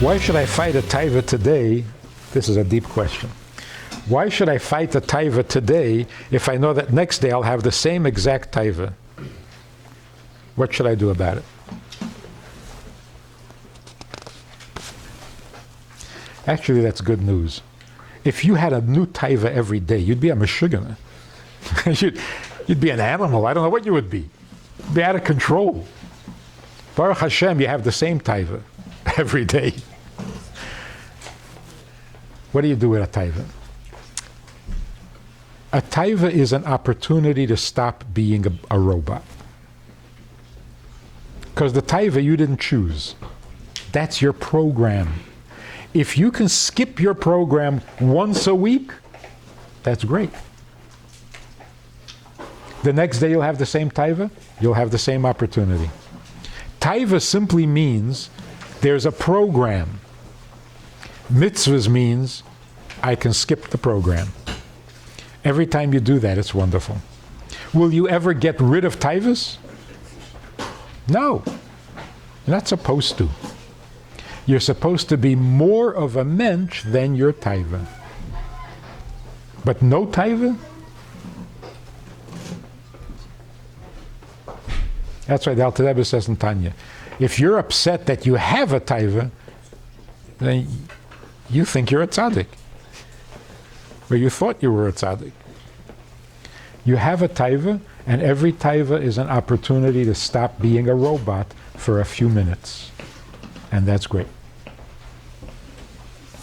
Why should I fight a taiva today? This is a deep question. Why should I fight a taiva today if I know that next day I'll have the same exact taiva? What should I do about it? Actually, that's good news. If you had a new taiva every day, you'd be a meshugana. You'd be an animal. I don't know what you would be. You'd be out of control. Baruch Hashem, you have the same taiva every day. What do you do with a taiva? A taiva is an opportunity to stop being a robot. Because the taiva you didn't choose. That's your program. If you can skip your program once a week, that's great. The next day you'll have the same taiva, you'll have the same opportunity. Taiva simply means there's a program. Mitzvahs means I can skip the program. Every time you do that, it's wonderful. Will you ever get rid of taivas? No. You're not supposed to. You're supposed to be more of a mensch than your taiva. But no taiva? That's why the Alter Rebbe says in Tanya, if you're upset that you have a taiva, then you think you're a tzaddik. Or you thought you were a tzaddik. You have a taiva, and every taiva is an opportunity to stop being a robot for a few minutes. And that's great.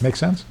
Make sense?